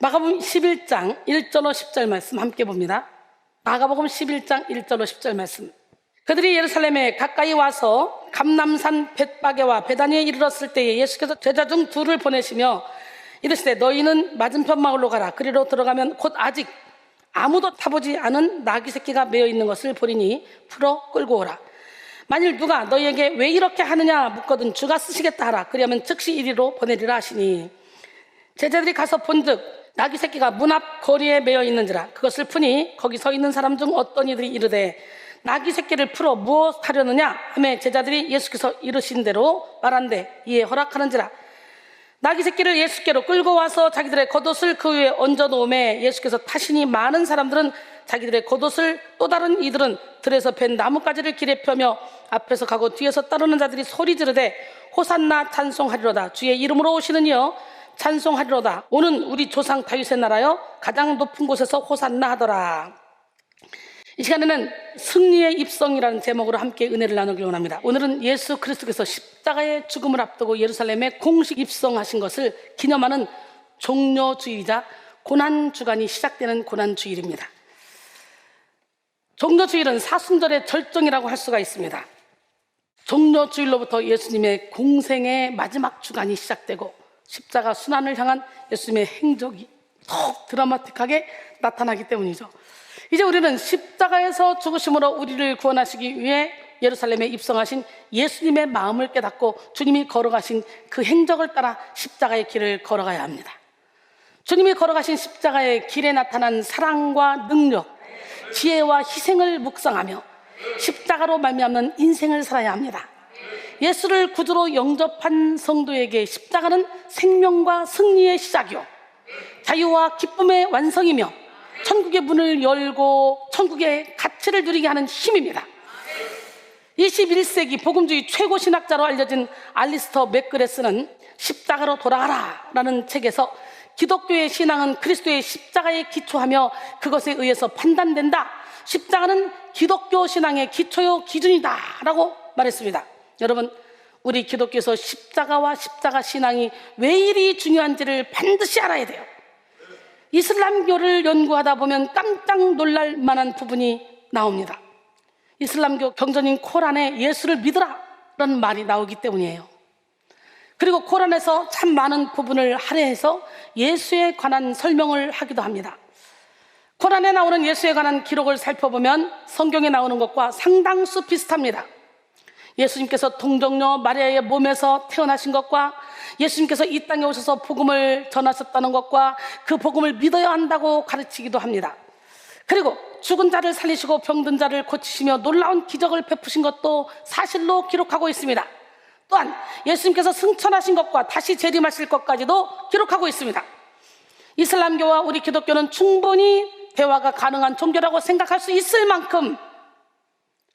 마가복음 11장 1절로 10절 말씀 함께 봅니다. 마가복음 11장 1절로 10절 말씀. 그들이 예루살렘에 가까이 와서 감람산 벳바게와 베다니에 이르렀을 때에 예수께서 제자 중 둘을 보내시며 이르시되 너희는 맞은편 마을로 가라. 그리로 들어가면 곧 아직 아무도 타보지 않은 나귀 새끼가 매어 있는 것을 보리니 풀어 끌고 오라. 만일 누가 너희에게 왜 이렇게 하느냐 묻거든 주가 쓰시겠다 하라. 그리하면 즉시 이리로 보내리라 하시니 제자들이 가서 본즉 나귀 새끼가 문 앞 거리에 매어 있는지라. 그것을 푸니 거기 서 있는 사람 중 어떤 이들이 이르되 나귀 새끼를 풀어 무엇 하려느냐 하매 제자들이 예수께서 이르신 대로 말한대 이에 허락하는지라. 나귀 새끼를 예수께로 끌고 와서 자기들의 겉옷을 그 위에 얹어 놓음에 예수께서 타시니 많은 사람들은 자기들의 겉옷을 또 다른 이들은 들에서 벤 나뭇가지를 길에 펴며 앞에서 가고 뒤에서 따르는 자들이 소리 지르되 호산나 찬송하리로다. 주의 이름으로 오시는 이여 찬송하리로다. 오는 우리 조상 다윗의 나라여 가장 높은 곳에서 호산나 하더라. 이 시간에는 승리의 입성이라는 제목으로 함께 은혜를 나누길 원합니다. 오늘은 예수 그리스도께서 십자가의 죽음을 앞두고 예루살렘에 공식 입성하신 것을 기념하는 종려주일이자 고난주간이 시작되는 고난주일입니다. 종려주일은 사순절의 절정이라고 할 수가 있습니다. 종려주일로부터 예수님의 공생의 마지막 주간이 시작되고 십자가 순환을 향한 예수님의 행적이 더욱 드라마틱하게 나타나기 때문이죠. 이제 우리는 십자가에서 죽으심으로 우리를 구원하시기 위해 예루살렘에 입성하신 예수님의 마음을 깨닫고 주님이 걸어가신 그 행적을 따라 십자가의 길을 걸어가야 합니다. 주님이 걸어가신 십자가의 길에 나타난 사랑과 능력, 지혜와 희생을 묵상하며 십자가로 말미암는 인생을 살아야 합니다. 예수를 구주로 영접한 성도에게 십자가는 생명과 승리의 시작이요 자유와 기쁨의 완성이며 천국의 문을 열고 천국의 가치를 누리게 하는 힘입니다. 21세기 복음주의 최고 신학자로 알려진 알리스터 맥그레스는 십자가로 돌아가라 라는 책에서 기독교의 신앙은 그리스도의 십자가에 기초하며 그것에 의해서 판단된다. 십자가는 기독교 신앙의 기초요 기준이다 라고 말했습니다. 여러분, 우리 기독교에서 십자가와 십자가 신앙이 왜 이리 중요한지를 반드시 알아야 돼요. 이슬람교를 연구하다 보면 깜짝 놀랄 만한 부분이 나옵니다. 이슬람교 경전인 코란에 예수를 믿으라 라는 말이 나오기 때문이에요. 그리고 코란에서 참 많은 부분을 할애해서 예수에 관한 설명을 하기도 합니다. 코란에 나오는 예수에 관한 기록을 살펴보면 성경에 나오는 것과 상당수 비슷합니다. 예수님께서 동정녀 마리아의 몸에서 태어나신 것과 예수님께서 이 땅에 오셔서 복음을 전하셨다는 것과 그 복음을 믿어야 한다고 가르치기도 합니다. 그리고 죽은 자를 살리시고 병든 자를 고치시며 놀라운 기적을 베푸신 것도 사실로 기록하고 있습니다. 또한 예수님께서 승천하신 것과 다시 재림하실 것까지도 기록하고 있습니다. 이슬람교와 우리 기독교는 충분히 대화가 가능한 종교라고 생각할 수 있을 만큼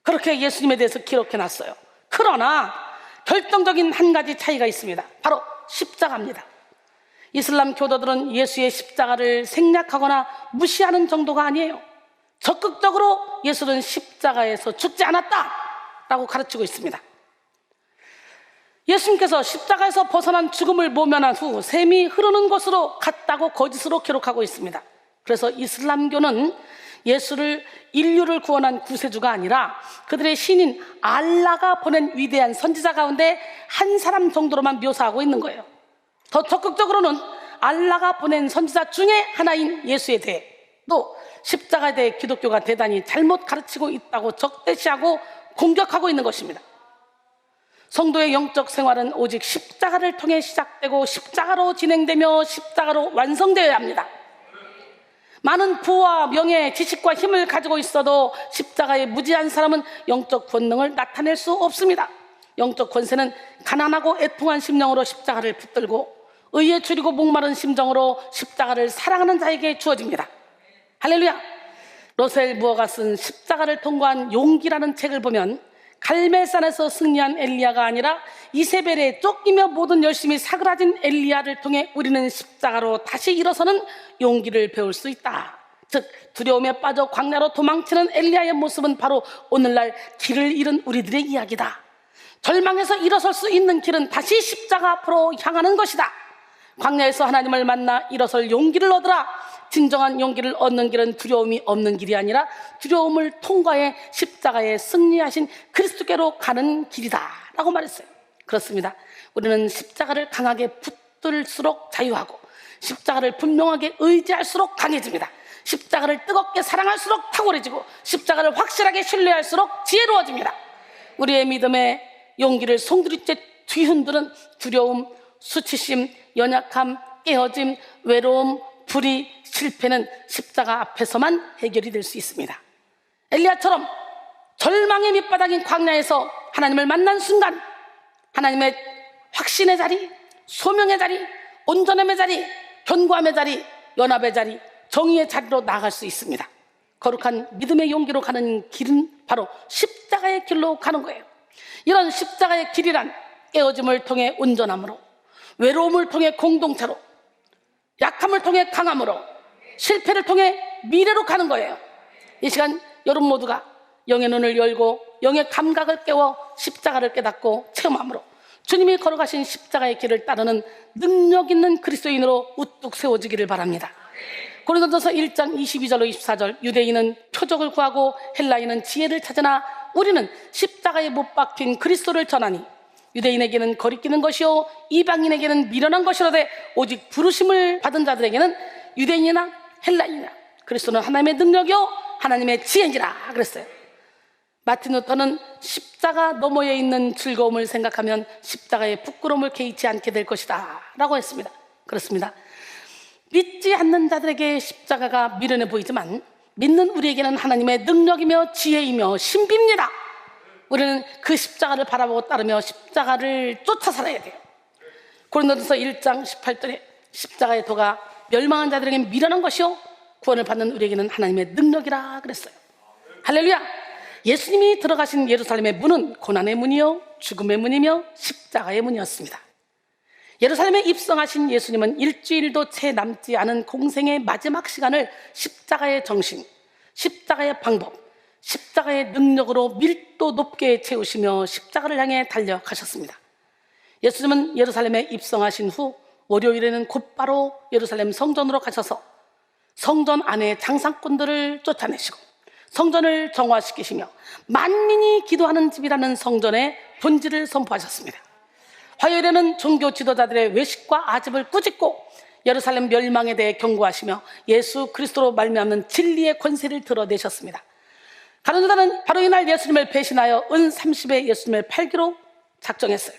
그렇게 예수님에 대해서 기록해놨어요. 그러나 결정적인 한 가지 차이가 있습니다. 바로 십자가입니다. 이슬람 교도들은 예수의 십자가를 생략하거나 무시하는 정도가 아니에요. 적극적으로 예수는 십자가에서 죽지 않았다라고 가르치고 있습니다. 예수님께서 십자가에서 벗어난 죽음을 모면한 후 샘이 흐르는 곳으로 갔다고 거짓으로 기록하고 있습니다. 그래서 이슬람교는 예수를 인류를 구원한 구세주가 아니라 그들의 신인 알라가 보낸 위대한 선지자 가운데 한 사람 정도로만 묘사하고 있는 거예요. 더 적극적으로는 알라가 보낸 선지자 중에 하나인 예수에 대해 또 십자가에 대해 기독교가 대단히 잘못 가르치고 있다고 적대시하고 공격하고 있는 것입니다. 성도의 영적 생활은 오직 십자가를 통해 시작되고 십자가로 진행되며 십자가로 완성되어야 합니다. 많은 부와 명예, 지식과 힘을 가지고 있어도 십자가에 무지한 사람은 영적 권능을 나타낼 수 없습니다. 영적 권세는 가난하고 애통한 심령으로 십자가를 붙들고 의에 줄이고 목마른 심정으로 십자가를 사랑하는 자에게 주어집니다. 할렐루야. 로셀 무어가 쓴 십자가를 통과한 용기라는 책을 보면 갈멜산에서 승리한 엘리야가 아니라 이세벨에 쫓기며 모든 열심히 사그라진 엘리야를 통해 우리는 십자가로 다시 일어서는 용기를 배울 수 있다. 즉 두려움에 빠져 광야로 도망치는 엘리야의 모습은 바로 오늘날 길을 잃은 우리들의 이야기다. 절망에서 일어설 수 있는 길은 다시 십자가 앞으로 향하는 것이다. 광야에서 하나님을 만나 일어설 용기를 얻으라. 진정한 용기를 얻는 길은 두려움이 없는 길이 아니라 두려움을 통과해 십자가에 승리하신 그리스도께로 가는 길이다 라고 말했어요. 그렇습니다. 우리는 십자가를 강하게 붙들수록 자유하고, 십자가를 분명하게 의지할수록 강해집니다. 십자가를 뜨겁게 사랑할수록 탁월해지고, 십자가를 확실하게 신뢰할수록 지혜로워집니다. 우리의 믿음의 용기를 송두리째 뒤흔드는 두려움, 수치심, 연약함, 깨어짐, 외로움, 불의, 실패는 십자가 앞에서만 해결이 될 수 있습니다. 엘리야처럼 절망의 밑바닥인 광야에서 하나님을 만난 순간, 하나님의 확신의 자리, 소명의 자리, 온전함의 자리, 견고함의 자리, 연합의 자리, 정의의 자리로 나아갈 수 있습니다. 거룩한 믿음의 용기로 가는 길은 바로 십자가의 길로 가는 거예요. 이런 십자가의 길이란 깨어짐을 통해 온전함으로, 외로움을 통해 공동체로, 약함을 통해 강함으로, 실패를 통해 미래로 가는 거예요. 이 시간 여러분 모두가 영의 눈을 열고 영의 감각을 깨워 십자가를 깨닫고 체험함으로 주님이 걸어가신 십자가의 길을 따르는 능력 있는 그리스도인으로 우뚝 세워지기를 바랍니다. 고린도전서 1장 22절로 24절, 유대인은 표적을 구하고 헬라인은 지혜를 찾으나 우리는 십자가에 못 박힌 그리스도를 전하니 유대인에게는 거리끼는 것이요 이방인에게는 미련한 것이로되 오직 부르심을 받은 자들에게는 유대인이나 헬라인이나 그리스도는 하나님의 능력이요 하나님의 지혜니라 그랬어요. 마틴 루터는 십자가 너머에 있는 즐거움을 생각하면 십자가의 부끄러움을 개의치 않게 될 것이다 라고 했습니다. 그렇습니다. 믿지 않는 자들에게 십자가가 미련해 보이지만 믿는 우리에게는 하나님의 능력이며 지혜이며 신비입니다. 우리는 그 십자가를 바라보고 따르며 십자가를 쫓아 살아야 돼요. 고린도전서 1장 18절에 십자가의 도가 멸망한 자들에게는 미련한 것이요 구원을 받는 우리에게는 하나님의 능력이라 그랬어요. 할렐루야. 예수님이 들어가신 예루살렘의 문은 고난의 문이요 죽음의 문이며 십자가의 문이었습니다. 예루살렘에 입성하신 예수님은 일주일도 채 남지 않은 공생의 마지막 시간을 십자가의 정신, 십자가의 방법, 십자가의 능력으로 밀도 높게 채우시며 십자가를 향해 달려가셨습니다. 예수님은 예루살렘에 입성하신 후 월요일에는 곧바로 예루살렘 성전으로 가셔서 성전 안에 장사꾼들을 쫓아내시고 성전을 정화시키시며 만민이 기도하는 집이라는 성전의 본질을 선포하셨습니다. 화요일에는 종교 지도자들의 외식과 아집을 꾸짖고 예루살렘 멸망에 대해 경고하시며 예수 그리스도로 말미암는 진리의 권세를 드러내셨습니다. 가룟 유다는 바로 이날 예수님을 배신하여 은 30에 예수님을 팔기로 작정했어요.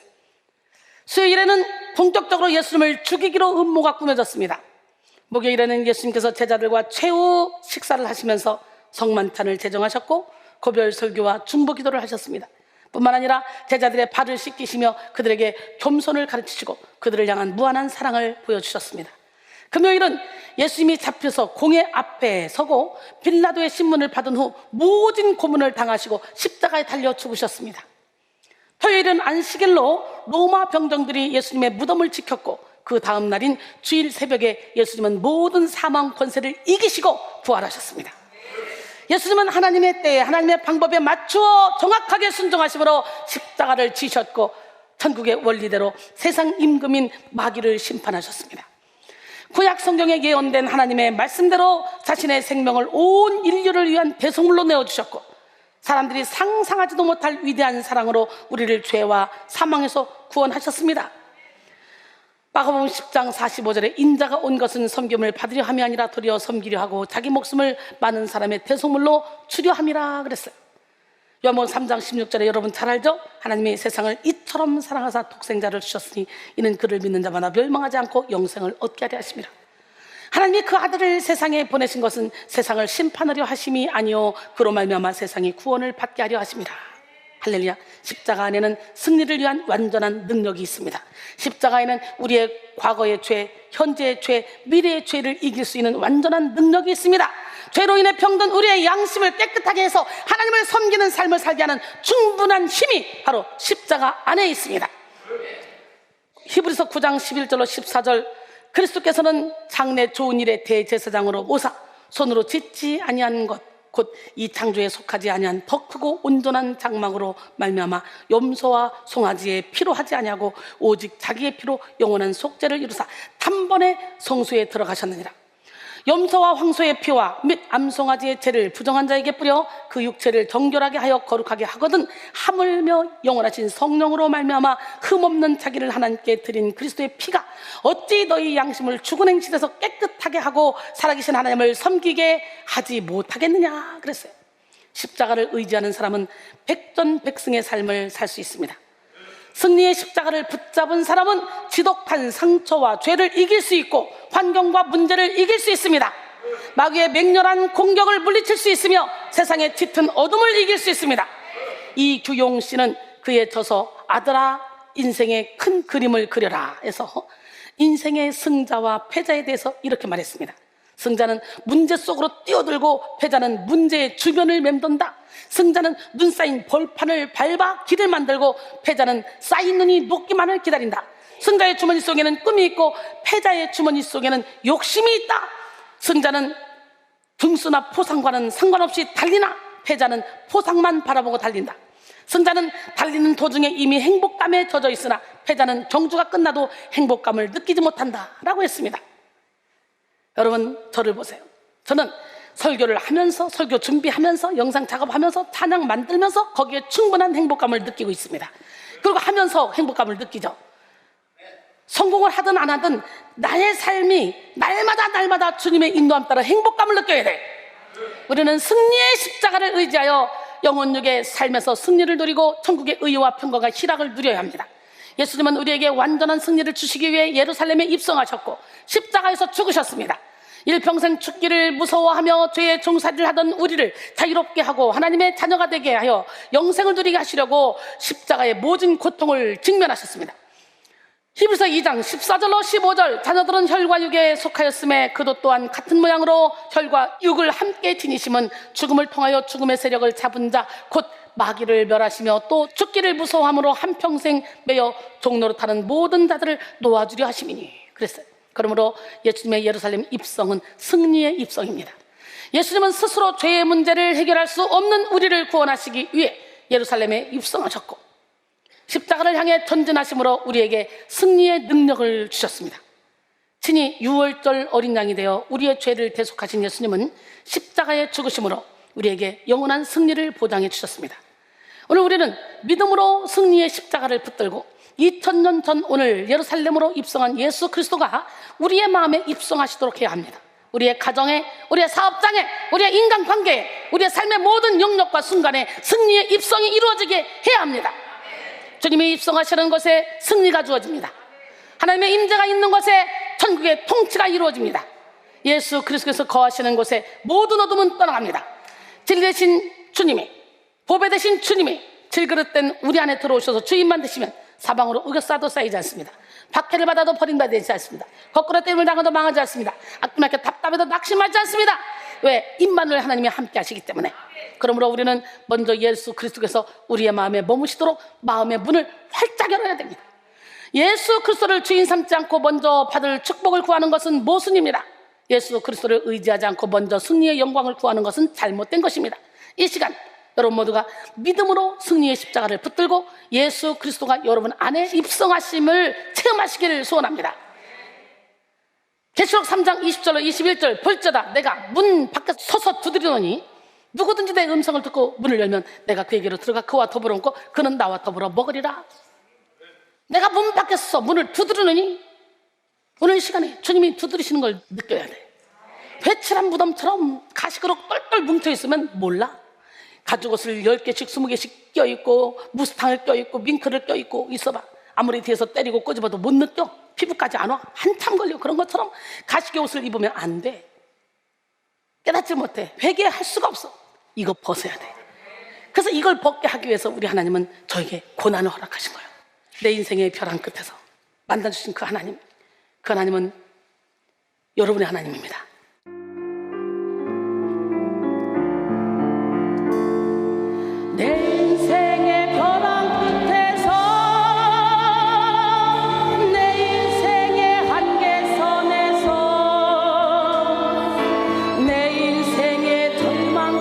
수요일에는 본격적으로 예수님을 죽이기로 음모가 꾸며졌습니다. 목요일에는 예수님께서 제자들과 최후 식사를 하시면서 성만찬을 제정하셨고 고별 설교와 중보 기도를 하셨습니다. 뿐만 아니라 제자들의 발을 씻기시며 그들에게 겸손을 가르치시고 그들을 향한 무한한 사랑을 보여주셨습니다. 금요일은 예수님이 잡혀서 공회 앞에 서고 빌라도의 신문을 받은 후 모진 고문을 당하시고 십자가에 달려 죽으셨습니다. 토요일은 안식일로 로마 병정들이 예수님의 무덤을 지켰고 그 다음 날인 주일 새벽에 예수님은 모든 사망 권세를 이기시고 부활하셨습니다. 예수님은 하나님의 때에 하나님의 방법에 맞추어 정확하게 순종하심으로 십자가를 지셨고 천국의 원리대로 세상 임금인 마귀를 심판하셨습니다. 구약 성경에 예언된 하나님의 말씀대로 자신의 생명을 온 인류를 위한 대속물로 내어주셨고 사람들이 상상하지도 못할 위대한 사랑으로 우리를 죄와 사망에서 구원하셨습니다. 마가복음 10장 45절에 인자가 온 것은 섬김을 받으려 함이 아니라 도리어 섬기려 하고 자기 목숨을 많은 사람의 대속물로 주려 함이라 그랬어요. 요한복음 3장 16절에 여러분 잘 알죠? 하나님이 세상을 이처럼 사랑하사 독생자를 주셨으니 이는 그를 믿는 자마다 멸망하지 않고 영생을 얻게 하려 하심이라. 하나님이 그 아들을 세상에 보내신 것은 세상을 심판하려 하심이 아니요 그로 말미암아 세상이 구원을 받게 하려 하심이라. 할렐루야. 십자가 안에는 승리를 위한 완전한 능력이 있습니다. 십자가에는 우리의 과거의 죄, 현재의 죄, 미래의 죄를 이길 수 있는 완전한 능력이 있습니다. 죄로 인해 병든 우리의 양심을 깨끗하게 해서 하나님을 섬기는 삶을 살게 하는 충분한 힘이 바로 십자가 안에 있습니다. 히브리서 9장 11절로 14절, 그리스도께서는 장래 좋은 일의 대제사장으로 오사 손으로 짓지 아니한 것 곧 이 창조에 속하지 아니한 더 크고 온전한 장막으로 말미암아 염소와 송아지의 피로 하지 아니하고 오직 자기의 피로 영원한 속죄를 이루사 단번에 성소에 들어가셨느니라. 염소와 황소의 피와 및 암송아지의 죄를 부정한 자에게 뿌려 그 육체를 정결하게 하여 거룩하게 하거든 하물며 영원하신 성령으로 말미암아 흠없는 자기를 하나님께 드린 그리스도의 피가 어찌 너희 양심을 죽은 행실에서 깨끗하게 하고 살아계신 하나님을 섬기게 하지 못하겠느냐 그랬어요. 십자가를 의지하는 사람은 백전백승의 삶을 살 수 있습니다. 승리의 십자가를 붙잡은 사람은 지독한 상처와 죄를 이길 수 있고 환경과 문제를 이길 수 있습니다. 마귀의 맹렬한 공격을 물리칠 수 있으며 세상의 짙은 어둠을 이길 수 있습니다. 이규용 씨는 그에 져서 아들아 인생의 큰 그림을 그려라 해서 인생의 승자와 패자에 대해서 이렇게 말했습니다. 승자는 문제 속으로 뛰어들고 패자는 문제의 주변을 맴돈다. 승자는 눈 쌓인 벌판을 밟아 길을 만들고 패자는 쌓인 눈이 녹기만을 기다린다. 승자의 주머니 속에는 꿈이 있고 패자의 주머니 속에는 욕심이 있다. 승자는 등수나 포상과는 상관없이 달리나 패자는 포상만 바라보고 달린다. 승자는 달리는 도중에 이미 행복감에 젖어 있으나 패자는 경주가 끝나도 행복감을 느끼지 못한다 라고 했습니다. 여러분 저를 보세요. 저는 설교를 하면서 설교 준비하면서 영상 작업하면서 찬양 만들면서 거기에 충분한 행복감을 느끼고 있습니다. 그리고 하면서 행복감을 느끼죠. 성공을 하든 안 하든 나의 삶이 날마다 주님의 인도함 따라 행복감을 느껴야 돼. 우리는 승리의 십자가를 의지하여 영혼육의 삶에서 승리를 누리고 천국의 의와 평강과 희락을 누려야 합니다. 예수님은 우리에게 완전한 승리를 주시기 위해 예루살렘에 입성하셨고 십자가에서 죽으셨습니다. 일평생 죽기를 무서워하며 죄의 종살이를 하던 우리를 자유롭게 하고 하나님의 자녀가 되게 하여 영생을 누리게 하시려고 십자가의 모든 고통을 직면하셨습니다. 히브리서 2장 14절로 15절 자녀들은 혈과 육에 속하였음에 그도 또한 같은 모양으로 혈과 육을 함께 지니심은 죽음을 통하여 죽음의 세력을 잡은 자 곧 마귀를 멸하시며 또 죽기를 무서워함으로 한평생 매여 종로로 타는 모든 자들을 놓아주려 하심이니 그랬어요. 그러므로 예수님의 예루살렘 입성은 승리의 입성입니다. 예수님은 스스로 죄의 문제를 해결할 수 없는 우리를 구원하시기 위해 예루살렘에 입성하셨고 십자가를 향해 전진하심으로 우리에게 승리의 능력을 주셨습니다. 친히 유월절 어린 양이 되어 우리의 죄를 대속하신 예수님은 십자가의 죽으심으로 우리에게 영원한 승리를 보장해 주셨습니다. 오늘 우리는 믿음으로 승리의 십자가를 붙들고 2000년 전 오늘 예루살렘으로 입성한 예수 그리스도가 우리의 마음에 입성하시도록 해야 합니다. 우리의 가정에, 우리의 사업장에, 우리의 인간관계에, 우리의 삶의 모든 영역과 순간에 승리의 입성이 이루어지게 해야 합니다. 주님이 입성하시는 곳에 승리가 주어집니다. 하나님의 임재가 있는 곳에 천국의 통치가 이루어집니다. 예수 그리스도께서 거하시는 곳에 모든 어둠은 떠나갑니다. 진리 되신 주님이, 보배 되신 주님이 질그릇된 우리 안에 들어오셔서 주인만 되시면 사방으로 의격사도 쌓이지 않습니다. 박해를 받아도 버림받지 않습니다. 거꾸로 때림을 당해도 망하지 않습니다. 아낌없게 답답해도 낙심하지 않습니다. 왜? 임마누엘 하나님이 함께 하시기 때문에. 그러므로 우리는 먼저 예수 그리스도께서 우리의 마음에 머무시도록 마음의 문을 활짝 열어야 됩니다. 예수 그리스도를 주인 삼지 않고 먼저 받을 축복을 구하는 것은 모순입니다. 예수 그리스도를 의지하지 않고 먼저 승리의 영광을 구하는 것은 잘못된 것입니다. 이 시간 여러분 모두가 믿음으로 승리의 십자가를 붙들고 예수 그리스도가 여러분 안에 입성하심을 체험하시기를 소원합니다. 계시록 3장 20절로 21절 볼지어다 내가 문 밖에 서서 두드리노니 누구든지 내 음성을 듣고 문을 열면 내가 그에게로 들어가 그와 더불어 얹고 그는 나와 더불어 먹으리라. 내가 문 밖에 서서 문을 두드리노니 오늘 시간에 주님이 두드리시는 걸 느껴야 돼. 회칠한 무덤처럼 가시그로 똘똘 뭉쳐있으면 몰라. 가죽옷을 10개씩 20개씩 껴있고 무스탕을 껴있고 밍크를 껴있고 있어봐. 아무리 뒤에서 때리고 꼬집어도 못 느껴. 피부까지 안 와. 한참 걸려. 그런 것처럼 가시게 옷을 입으면 안 돼. 깨닫지 못해. 회개할 수가 없어. 이거 벗어야 돼. 그래서 이걸 벗게 하기 위해서 우리 하나님은 저에게 고난을 허락하신 거예요. 내 인생의 벼랑 끝에서 만나주신 그 하나님, 그 하나님은 여러분의 하나님입니다. 내 인생의 벼랑 끝에서 내 인생의 한계선에서 내 인생의 절망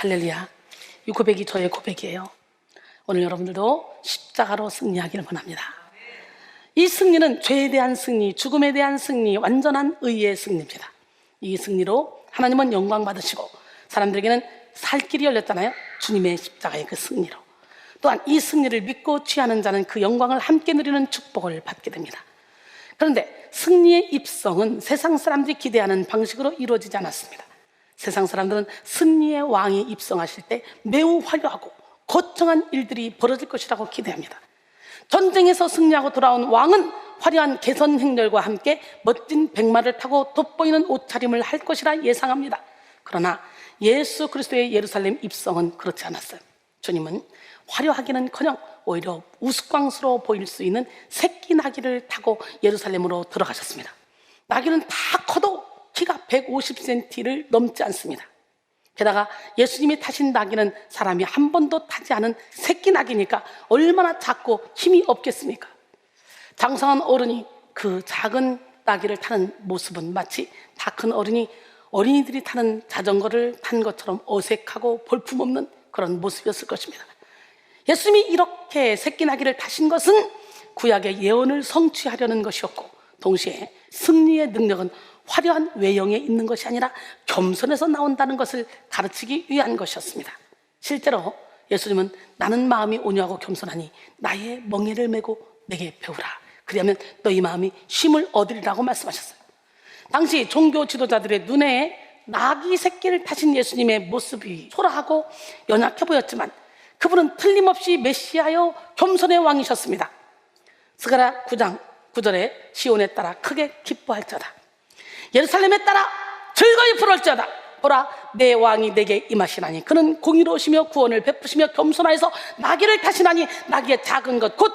할렐루야. 이 고백이 저의 고백이에요. 오늘 여러분들도 십자가로 승리하기를 원합니다. 이 승리는 죄에 대한 승리, 죽음에 대한 승리, 완전한 의의 승리입니다. 이 승리로 하나님은 영광 받으시고 사람들에게는 살 길이 열렸잖아요. 주님의 십자가의 그 승리로. 또한 이 승리를 믿고 취하는 자는 그 영광을 함께 누리는 축복을 받게 됩니다. 그런데 승리의 입성은 세상 사람들이 기대하는 방식으로 이루어지지 않았습니다. 세상 사람들은 승리의 왕이 입성하실 때 매우 화려하고 거창한 일들이 벌어질 것이라고 기대합니다. 전쟁에서 승리하고 돌아온 왕은 화려한 개선 행렬과 함께 멋진 백마를 타고 돋보이는 옷차림을 할 것이라 예상합니다. 그러나 예수 그리스도의 예루살렘 입성은 그렇지 않았어요. 주님은 화려하기는커녕 오히려 우스꽝스러워 보일 수 있는 새끼 나귀를 타고 예루살렘으로 들어가셨습니다. 나귀는 다 커도 키가 150cm를 넘지 않습니다. 게다가 예수님이 타신 나귀는 사람이 한 번도 타지 않은 새끼 나귀니까 얼마나 작고 힘이 없겠습니까? 장성한 어른이 그 작은 나귀를 타는 모습은 마치 다 큰 어린이들이 타는 자전거를 탄 것처럼 어색하고 볼품없는 그런 모습이었을 것입니다. 예수님이 이렇게 새끼 나귀를 타신 것은 구약의 예언을 성취하려는 것이었고, 동시에 승리의 능력은 화려한 외형에 있는 것이 아니라 겸손에서 나온다는 것을 가르치기 위한 것이었습니다. 실제로 예수님은 나는 마음이 온유하고 겸손하니 나의 멍에를 메고 내게 배우라. 그리하면 너희 마음이 쉼을 얻으리라고 말씀하셨어요. 당시 종교 지도자들의 눈에 나귀 새끼를 타신 예수님의 모습이 초라하고 연약해 보였지만 그분은 틀림없이 메시아여 겸손의 왕이셨습니다. 스가랴 9장 9절에 시온에 따라 크게 기뻐할지어다, 예루살렘에 따라 즐거이 부를지어다. 보라, 내 왕이 내게 임하시나니 그는 공의로우시며 구원을 베푸시며 겸손하여서 나귀를 타시나니 나귀의 작은 것 곧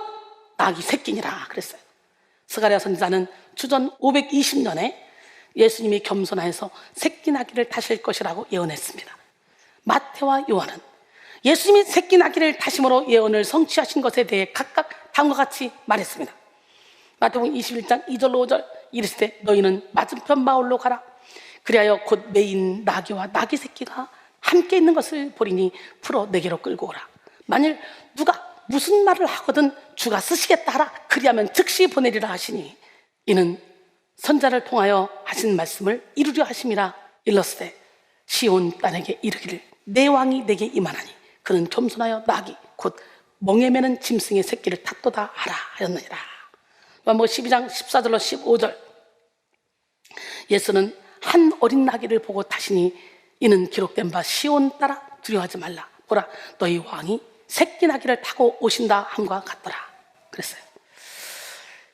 나귀 새끼니라 그랬어요. 스가랴 선지자는 주전 520년에 예수님이 겸손하여서 새끼 나귀를 타실 것이라고 예언했습니다. 마태와 요한은 예수님이 새끼 나귀를 타심으로 예언을 성취하신 것에 대해 각각 다음과 같이 말했습니다. 마태복음 21장 2절로 5절, 이르시되 너희는 맞은편 마을로 가라. 그리하여 곧 메인 나귀와 나귀 새끼가 함께 있는 것을 보리니 풀어 내게로 끌고 오라. 만일 누가 무슨 말을 하거든 주가 쓰시겠다 하라. 그리하면 즉시 보내리라 하시니 이는 선자를 통하여 하신 말씀을 이루려 하심이라. 일렀으되 시온 딸에게 이르기를 내 왕이 내게 임하나니 그는 겸손하여 나귀 곧 멍에 매는 짐승의 새끼를 탔도다 하라 하였느니라. 요한복음 12장 14절로 15절, 예수는 한 어린 나귀를 보고 타시니 이는 기록된 바 시온 따라 두려워하지 말라. 보라, 너희 왕이 새끼 나귀를 타고 오신다 함과 같더라 그랬어요.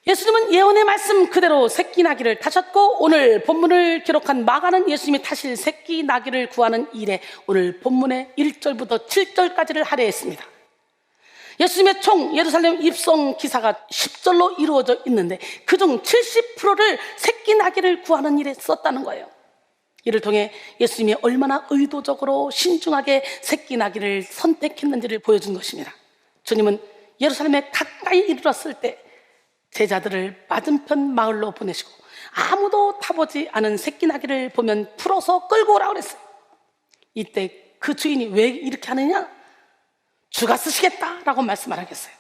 예수님은 예언의 말씀 그대로 새끼 나귀를 타셨고, 오늘 본문을 기록한 마가는 예수님이 타실 새끼 나귀를 구하는 일에 오늘 본문의 1절부터 7절까지를 할애했습니다. 예수님의 총 예루살렘 입성 기사가 10절로 이루어져 있는데 그중 70%를 새끼 나귀를 구하는 일에 썼다는 거예요. 이를 통해 예수님이 얼마나 의도적으로 신중하게 새끼 나귀를 선택했는지를 보여준 것입니다. 주님은 예루살렘에 가까이 이르렀을 때 제자들을 맞은편 마을로 보내시고 아무도 타보지 않은 새끼 나귀를 보면 풀어서 끌고 오라고 그랬어요. 이때 그 주인이 왜 이렇게 하느냐? 주가 쓰시겠다라고 말씀을 하겠어요.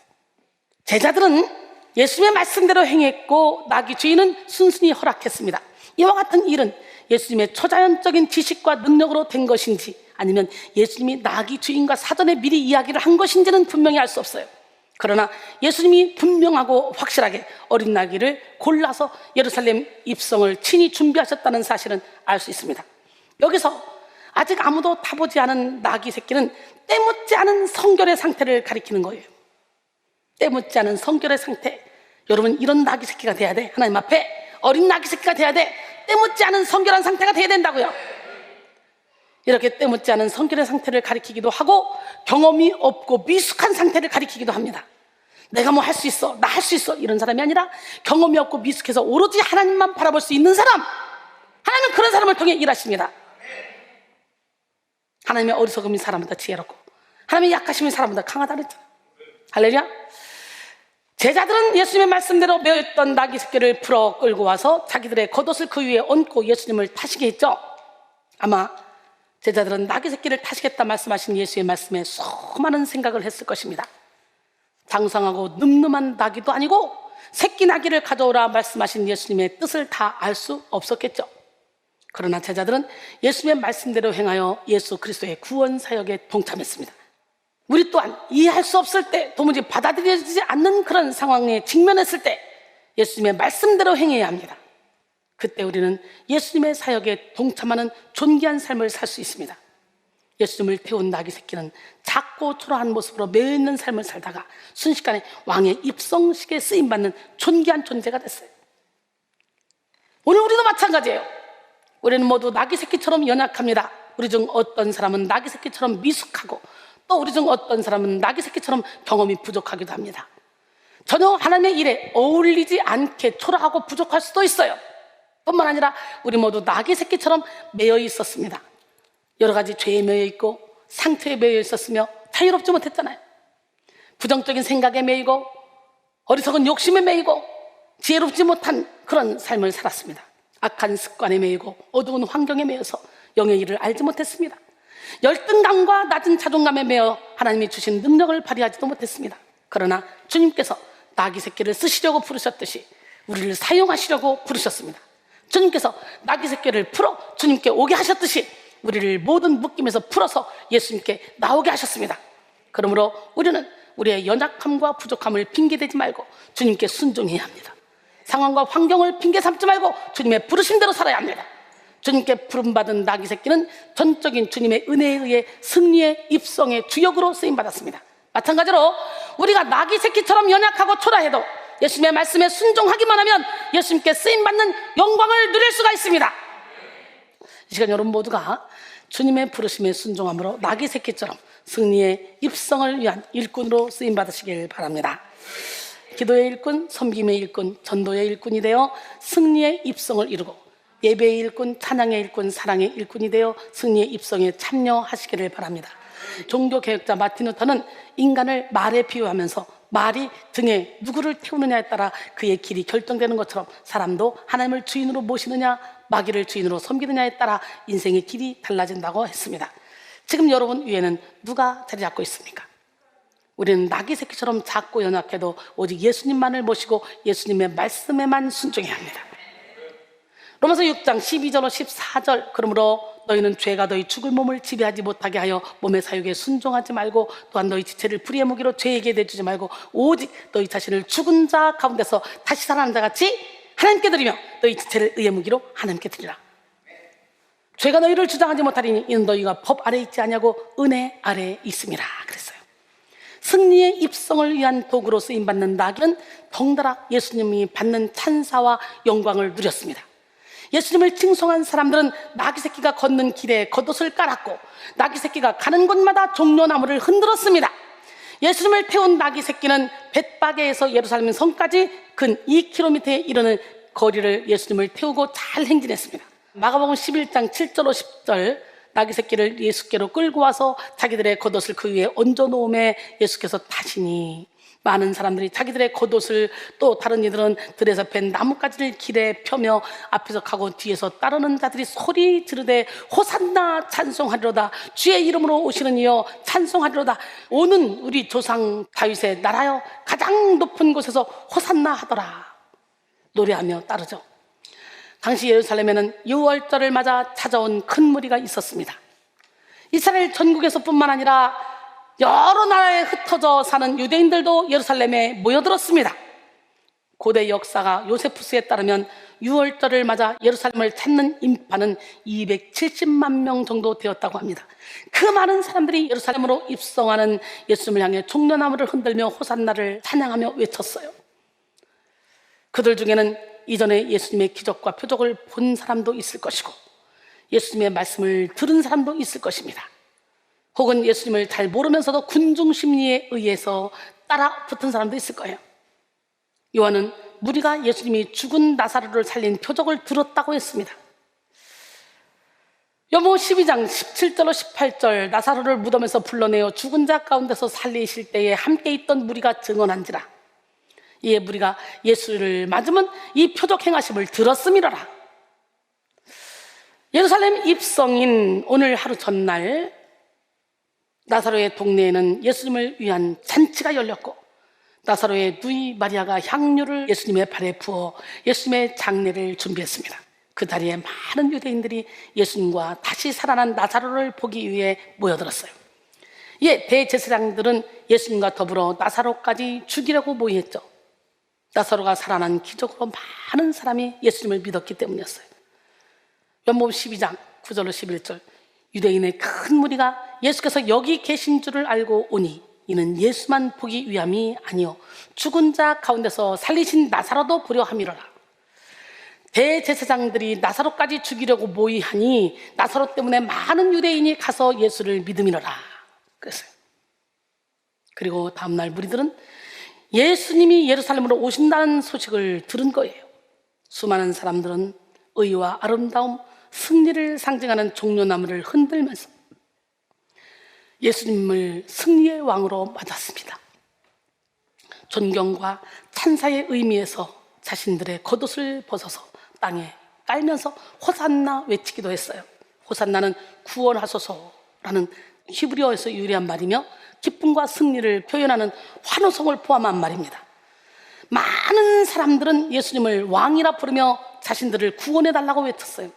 제자들은 예수님의 말씀대로 행했고 나귀 주인은 순순히 허락했습니다. 이와 같은 일은 예수님의 초자연적인 지식과 능력으로 된 것인지 아니면 예수님이 나귀 주인과 사전에 미리 이야기를 한 것인지는 분명히 알 수 없어요. 그러나 예수님이 분명하고 확실하게 어린 나귀를 골라서 예루살렘 입성을 친히 준비하셨다는 사실은 알 수 있습니다. 여기서 아직 아무도 타보지 않은 나귀 새끼는 때묻지 않은 성결의 상태를 가리키는 거예요. 때묻지 않은 성결의 상태. 여러분, 이런 나귀 새끼가 돼야 돼. 하나님 앞에 어린 나귀 새끼가 돼야 돼. 때묻지 않은 성결한 상태가 돼야 된다고요. 이렇게 때묻지 않은 성결의 상태를 가리키기도 하고 경험이 없고 미숙한 상태를 가리키기도 합니다. 내가 뭐 할 수 있어, 나 할 수 있어 이런 사람이 아니라 경험이 없고 미숙해서 오로지 하나님만 바라볼 수 있는 사람, 하나님은 그런 사람을 통해 일하십니다. 하나님의 어리석음이 사람보다 지혜롭고 하나님의 약하심이 사람보다 강하다 그랬잖아요. 할렐루야. 제자들은 예수님의 말씀대로 메어있던 나귀 새끼를 풀어 끌고 와서 자기들의 겉옷을 그 위에 얹고 예수님을 타시게 했죠. 아마 제자들은 나귀 새끼를 타시겠다 말씀하신 예수의 말씀에 수많은 생각을 했을 것입니다. 장성하고 늠름한 나귀도 아니고 새끼 나귀를 가져오라 말씀하신 예수님의 뜻을 다 알 수 없었겠죠. 그러나 제자들은 예수님의 말씀대로 행하여 예수 그리스도의 구원 사역에 동참했습니다. 우리 또한 이해할 수 없을 때, 도무지 받아들여지지 않는 그런 상황에 직면했을 때 예수님의 말씀대로 행해야 합니다. 그때 우리는 예수님의 사역에 동참하는 존귀한 삶을 살 수 있습니다. 예수님을 태운 나귀 새끼는 작고 초라한 모습으로 매여 있는 삶을 살다가 순식간에 왕의 입성식에 쓰임받는 존귀한 존재가 됐어요. 오늘 우리도 마찬가지예요. 우리는 모두 나귀 새끼처럼 연약합니다. 우리 중 어떤 사람은 나귀 새끼처럼 미숙하고, 또 우리 중 어떤 사람은 나귀 새끼처럼 경험이 부족하기도 합니다. 전혀 하나님의 일에 어울리지 않게 초라하고 부족할 수도 있어요. 뿐만 아니라 우리 모두 나귀 새끼처럼 매여 있었습니다. 여러 가지 죄에 매여 있고 상처에 매여 있었으며 자유롭지 못했잖아요. 부정적인 생각에 매이고 어리석은 욕심에 매이고 지혜롭지 못한 그런 삶을 살았습니다. 악한 습관에 매이고 어두운 환경에 매여서 영의 일을 알지 못했습니다. 열등감과 낮은 자존감에 매여 하나님이 주신 능력을 발휘하지도 못했습니다. 그러나 주님께서 나귀 새끼를 쓰시려고 부르셨듯이 우리를 사용하시려고 부르셨습니다. 주님께서 나귀 새끼를 풀어 주님께 오게 하셨듯이 우리를 모든 묶임에서 풀어서 예수님께 나오게 하셨습니다. 그러므로 우리는 우리의 연약함과 부족함을 핑계대지 말고 주님께 순종해야 합니다. 상황과 환경을 핑계 삼지 말고 주님의 부르심대로 살아야 합니다. 주님께 부름받은 나귀 새끼는 전적인 주님의 은혜에 의해 승리의 입성의 주역으로 쓰임받았습니다. 마찬가지로 우리가 나귀 새끼처럼 연약하고 초라해도 예수님의 말씀에 순종하기만 하면 예수님께 쓰임받는 영광을 누릴 수가 있습니다. 이 시간 여러분 모두가 주님의 부르심에 순종함으로 나귀 새끼처럼 승리의 입성을 위한 일꾼으로 쓰임받으시길 바랍니다. 기도의 일꾼, 섬김의 일꾼, 전도의 일꾼이 되어 승리의 입성을 이루고 예배의 일꾼, 찬양의 일꾼, 사랑의 일꾼이 되어 승리의 입성에 참여하시기를 바랍니다. 종교개혁자 마틴 루터는 인간을 말에 비유하면서 말이 등에 누구를 태우느냐에 따라 그의 길이 결정되는 것처럼 사람도 하나님을 주인으로 모시느냐 마귀를 주인으로 섬기느냐에 따라 인생의 길이 달라진다고 했습니다. 지금 여러분 위에는 누가 자리 잡고 있습니까? 우리는 나귀 새끼처럼 작고 연약해도 오직 예수님만을 모시고 예수님의 말씀에만 순종해야 합니다. 로마서 6장 12절로 14절 그러므로 너희는 죄가 너희 죽을 몸을 지배하지 못하게 하여 몸의 사육에 순종하지 말고 또한 너희 지체를 불의의 무기로 죄에게 내주지 말고 오직 너희 자신을 죽은 자 가운데서 다시 살아난 자 같이 하나님께 드리며 너희 지체를 의의 무기로 하나님께 드리라. 죄가 너희를 주장하지 못하리니 이는 너희가 법 아래 있지 아니하고 은혜 아래 있음이라 그랬어요. 승리의 입성을 위한 도구로 쓰임받는 나귀는 덩달아 예수님이 받는 찬사와 영광을 누렸습니다. 예수님을 칭송한 사람들은 나귀 새끼가 걷는 길에 겉옷을 깔았고 나귀 새끼가 가는 곳마다 종려나무를 흔들었습니다. 예수님을 태운 나귀 새끼는 벳바게에서 예루살렘 성까지 근 2km에 이르는 거리를 예수님을 태우고 잘 행진했습니다. 마가복음 11장 7절로 10절 나귀 새끼를 예수께로 끌고 와서 자기들의 겉옷을 그 위에 얹어 놓음에 예수께서 타시니 많은 사람들이 자기들의 겉옷을 또 다른 이들은 들에서 벤 나뭇가지를 길에 펴며 앞에서 가고 뒤에서 따르는 자들이 소리 지르되 호산나 찬송하리로다 주의 이름으로 오시는 이여 찬송하리로다 오는 우리 조상 다윗의 나라여 가장 높은 곳에서 호산나 하더라 노래하며 따르죠. 당시 예루살렘에는 유월절을 맞아 찾아온 큰 무리가 있었습니다. 이스라엘 전국에서 뿐만 아니라 여러 나라에 흩어져 사는 유대인들도 예루살렘에 모여들었습니다. 고대 역사가 요세푸스에 따르면 유월절을 맞아 예루살렘을 찾는 인파는 270만 명 정도 되었다고 합니다. 그 많은 사람들이 예루살렘으로 입성하는 예수님을 향해 종려나무를 흔들며 호산나를 찬양하며 외쳤어요. 그들 중에는 이전에 예수님의 기적과 표적을 본 사람도 있을 것이고 예수님의 말씀을 들은 사람도 있을 것입니다. 혹은 예수님을 잘 모르면서도 군중심리에 의해서 따라 붙은 사람도 있을 거예요. 요한은 무리가 예수님이 죽은 나사로를 살린 표적을 들었다고 했습니다. 요모 12장 17절로 18절 나사로를 무덤에서 불러내어 죽은 자 가운데서 살리실 때에 함께 있던 무리가 증언한지라 이에 무리가 예수를 맞으면 이 표적 행하심을 들었음이로라. 예루살렘 입성인 오늘 하루 전날 나사로의 동네에는 예수님을 위한 잔치가 열렸고, 나사로의 누이 마리아가 향료를 예수님의 발에 부어 예수님의 장례를 준비했습니다. 그 자리에 많은 유대인들이 예수님과 다시 살아난 나사로를 보기 위해 모여들었어요. 이에 대제사장들은 예수님과 더불어 나사로까지 죽이려고 모의했죠. 나사로가 살아난 기적으로 많은 사람이 예수님을 믿었기 때문이었어요. 요한복음 12장 9절로 11절, 유대인의 큰 무리가 예수께서 여기 계신 줄을 알고 오니 이는 예수만 보기 위함이 아니요 죽은 자 가운데서 살리신 나사로도 보려 함이로라. 대제사장들이 나사로까지 죽이려고 모의하니 나사로 때문에 많은 유대인이 가서 예수를 믿음이로라 그랬어요. 그리고 다음날 무리들은 예수님이 예루살렘으로 오신다는 소식을 들은 거예요. 수많은 사람들은 의와 아름다움, 승리를 상징하는 종려나무를 흔들면서 예수님을 승리의 왕으로 맞았습니다. 존경과 찬사의 의미에서 자신들의 겉옷을 벗어서 땅에 깔면서 호산나 외치기도 했어요. 호산나는 구원하소서라는 히브리어에서 유래한 말이며 기쁨과 승리를 표현하는 환호성을 포함한 말입니다. 많은 사람들은 예수님을 왕이라 부르며 자신들을 구원해달라고 외쳤어요.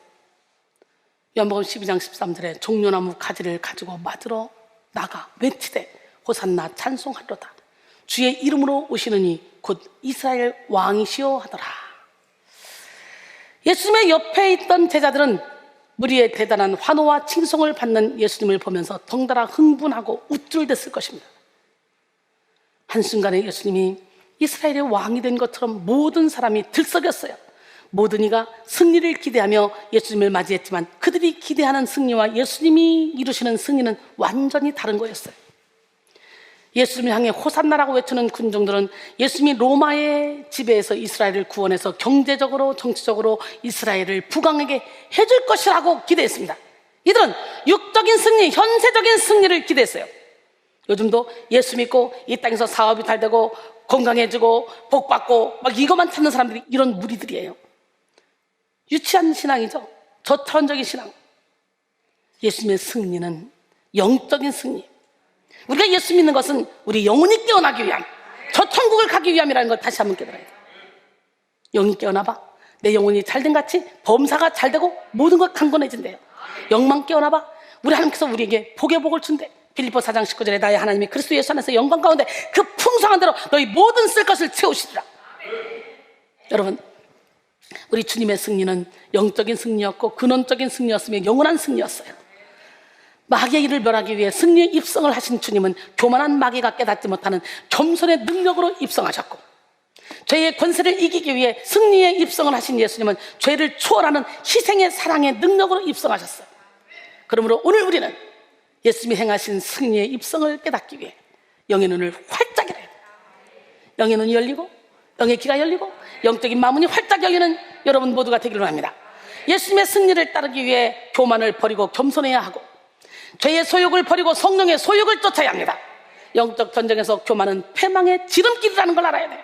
요한복음 12장 13절에 종려나무 가지를 가지고 맞으러 나가 외치되 호산나 찬송하리로다. 주의 이름으로 오시느니 곧 이스라엘 왕이시여 하더라. 예수님의 옆에 있던 제자들은 무리의 대단한 환호와 칭송을 받는 예수님을 보면서 덩달아 흥분하고 우쭐댔을 것입니다. 한순간에 예수님이 이스라엘의 왕이 된 것처럼 모든 사람이 들썩였어요. 모든 이가 승리를 기대하며 예수님을 맞이했지만 그들이 기대하는 승리와 예수님이 이루시는 승리는 완전히 다른 거였어요. 예수님을 향해 호산나라고 외치는 군중들은 예수님이 로마의 지배에서 이스라엘을 구원해서 경제적으로 정치적으로 이스라엘을 부강하게 해줄 것이라고 기대했습니다. 이들은 육적인 승리, 현세적인 승리를 기대했어요. 요즘도 예수 믿고 이 땅에서 사업이 잘 되고 건강해지고 복받고 막 이것만 찾는 사람들이 이런 무리들이에요. 유치한 신앙이죠. 저차원적인 신앙. 예수님의 승리는 영적인 승리. 우리가 예수 믿는 것은 우리 영혼이 깨어나기 위함, 저 천국을 가기 위함이라는 걸 다시 한번 깨달아야 돼요. 영이 깨어나봐. 내 영혼이 잘된 같이 범사가 잘되고 모든 것 강건해진대요. 영만 깨어나봐. 우리 하나님께서 우리에게 복의 복을 준대. 빌립보 4장 19절에 나의 하나님이 그리스도 예수 안에서 영광 가운데 그 풍성한 대로 너희 모든 쓸 것을 채우시리라. 여러분, 우리 주님의 승리는 영적인 승리였고 근원적인 승리였으며 영원한 승리였어요. 마귀의 일을 멸하기 위해 승리의 입성을 하신 주님은 교만한 마귀가 깨닫지 못하는 겸손의 능력으로 입성하셨고, 죄의 권세를 이기기 위해 승리의 입성을 하신 예수님은 죄를 초월하는 희생의 사랑의 능력으로 입성하셨어요. 그러므로 오늘 우리는 예수님이 행하신 승리의 입성을 깨닫기 위해 영의 눈을 활짝 열어야 돼요. 영의 눈이 열리고 영의 귀가 열리고 영적인 마문이 활짝 열리는 여러분 모두가 되기를 바랍니다. 예수님의 승리를 따르기 위해 교만을 버리고 겸손해야 하고, 죄의 소욕을 버리고 성령의 소욕을 쫓아야 합니다. 영적 전쟁에서 교만은 패망의 지름길이라는 걸 알아야 돼요.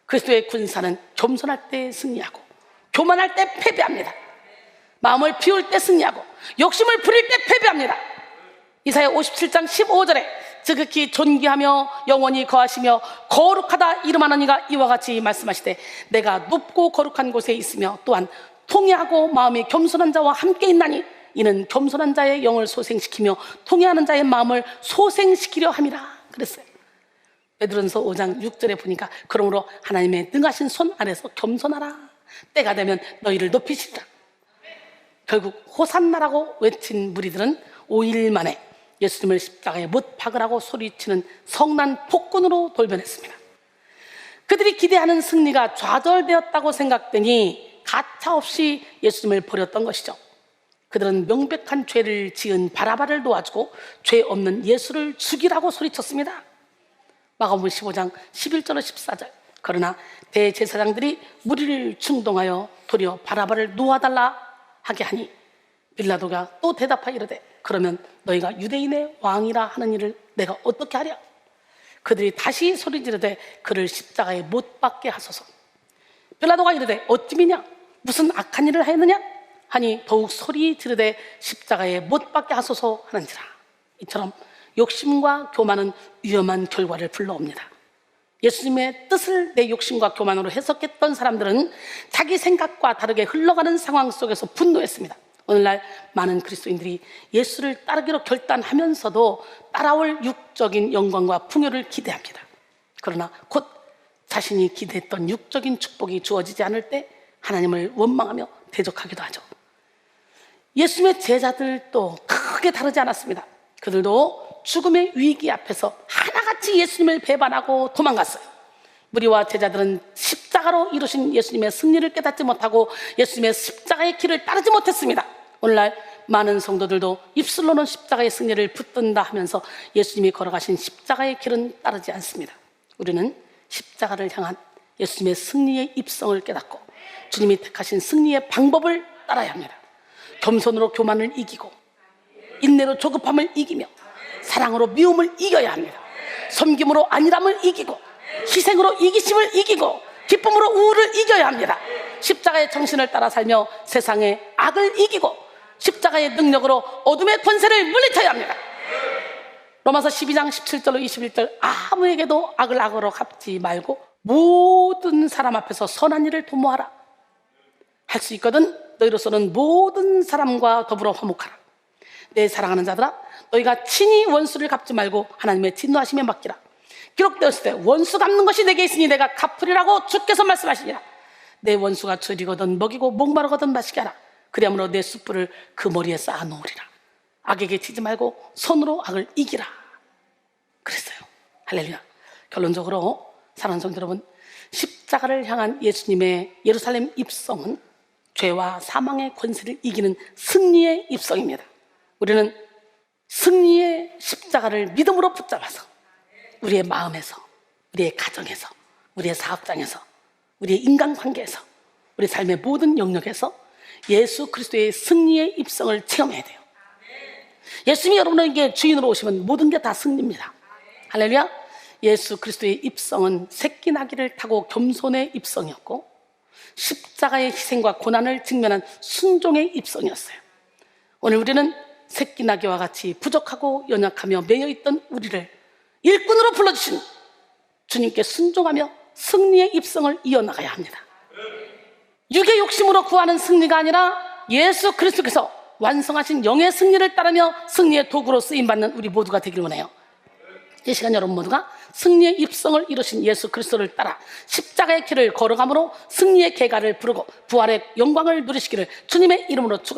그리스도의 군사는 겸손할 때 승리하고 교만할 때 패배합니다. 마음을 비울 때 승리하고 욕심을 부릴 때 패배합니다. 이사야 57장 15절에 지극히 존귀하며 영원히 거하시며 거룩하다 이름하는 이가 이와 같이 말씀하시되 내가 높고 거룩한 곳에 있으며 또한 통회하고 마음이 겸손한 자와 함께 있나니 이는 겸손한 자의 영을 소생시키며 통회하는 자의 마음을 소생시키려 함이라 그랬어요. 베드로전서 5장 6절에 보니까 그러므로 하나님의 능하신 손 아래서 겸손하라. 때가 되면 너희를 높이시리라. 결국 호산나라고 외친 무리들은 5일 만에 예수님을 십자가에 못 박으라고 소리치는 성난 폭군으로 돌변했습니다. 그들이 기대하는 승리가 좌절되었다고 생각되니 가차없이 예수님을 버렸던 것이죠. 그들은 명백한 죄를 지은 바라바를 도와주고 죄 없는 예수를 죽이라고 소리쳤습니다. 마가복음 15장 11절로 14절. 그러나 대제사장들이 무리를 충동하여 도리어 바라바를 놓아달라 하게 하니 빌라도가 또 대답하여 이르되 그러면 너희가 유대인의 왕이라 하는 일을 내가 어떻게 하랴? 그들이 다시 소리 지르되 그를 십자가에 못 박게 하소서. 빌라도가 이르되 어찌미냐? 무슨 악한 일을 하였느냐? 하니 더욱 소리 지르되 십자가에 못 박게 하소서 하는지라. 이처럼 욕심과 교만은 위험한 결과를 불러옵니다. 예수님의 뜻을 내 욕심과 교만으로 해석했던 사람들은 자기 생각과 다르게 흘러가는 상황 속에서 분노했습니다. 오늘날 많은 그리스도인들이 예수를 따르기로 결단하면서도 따라올 육적인 영광과 풍요를 기대합니다. 그러나 곧 자신이 기대했던 육적인 축복이 주어지지 않을 때 하나님을 원망하며 대적하기도 하죠. 예수님의 제자들도 크게 다르지 않았습니다. 그들도 죽음의 위기 앞에서 하나같이 예수님을 배반하고 도망갔어요. 무리와 제자들은 십자가로 이루신 예수님의 승리를 깨닫지 못하고 예수님의 십자가의 길을 따르지 못했습니다. 오늘날 많은 성도들도 입술로는 십자가의 승리를 붙든다 하면서 예수님이 걸어가신 십자가의 길은 따르지 않습니다. 우리는 십자가를 향한 예수님의 승리의 입성을 깨닫고 주님이 택하신 승리의 방법을 따라야 합니다. 겸손으로 교만을 이기고 인내로 조급함을 이기며 사랑으로 미움을 이겨야 합니다. 섬김으로 안일함을 이기고 희생으로 이기심을 이기고 기쁨으로 우울을 이겨야 합니다. 십자가의 정신을 따라 살며 세상의 악을 이기고 십자가의 능력으로 어둠의 권세를 물리쳐야 합니다. 로마서 12장 17절로 21절 아무에게도 악을 악으로 갚지 말고 모든 사람 앞에서 선한 일을 도모하라. 할 수 있거든 너희로서는 모든 사람과 더불어 화목하라. 내 사랑하는 자들아 너희가 친히 원수를 갚지 말고 하나님의 진노하심에 맡기라. 기록되었을 때 원수 갚는 것이 내게 있으니 내가 갚으리라고 주께서 말씀하시니라. 내 원수가 줄이거든 먹이고 목마르거든 마시게 하라. 그리함으로 내 숯불을 그 머리에 쌓아 놓으리라. 악에게 치지 말고 손으로 악을 이기라 그랬어요. 할렐루야. 결론적으로 사랑하는 성도 여러분, 십자가를 향한 예수님의 예루살렘 입성은 죄와 사망의 권세를 이기는 승리의 입성입니다. 우리는 승리의 십자가를 믿음으로 붙잡아서 우리의 마음에서, 우리의 가정에서, 우리의 사업장에서, 우리의 인간관계에서, 우리 삶의 모든 영역에서 예수 그리스도의 승리의 입성을 체험해야 돼요. 예수님이 여러분에게 주인으로 오시면 모든 게 다 승리입니다. 할렐루야. 예수 그리스도의 입성은 새끼 나귀를 타고 겸손의 입성이었고 십자가의 희생과 고난을 직면한 순종의 입성이었어요. 오늘 우리는 새끼 나귀와 같이 부족하고 연약하며 매여있던 우리를 일꾼으로 불러주신 주님께 순종하며 승리의 입성을 이어나가야 합니다. 육의 욕심으로 구하는 승리가 아니라 예수 그리스도께서 완성하신 영의 승리를 따르며 승리의 도구로 쓰임받는 우리 모두가 되길 원해요. 이 시간 여러분 모두가 승리의 입성을 이루신 예수 그리스도를 따라 십자가의 길을 걸어감으로 승리의 계가를 부르고 부활의 영광을 누리시기를 주님의 이름으로 축원합니다.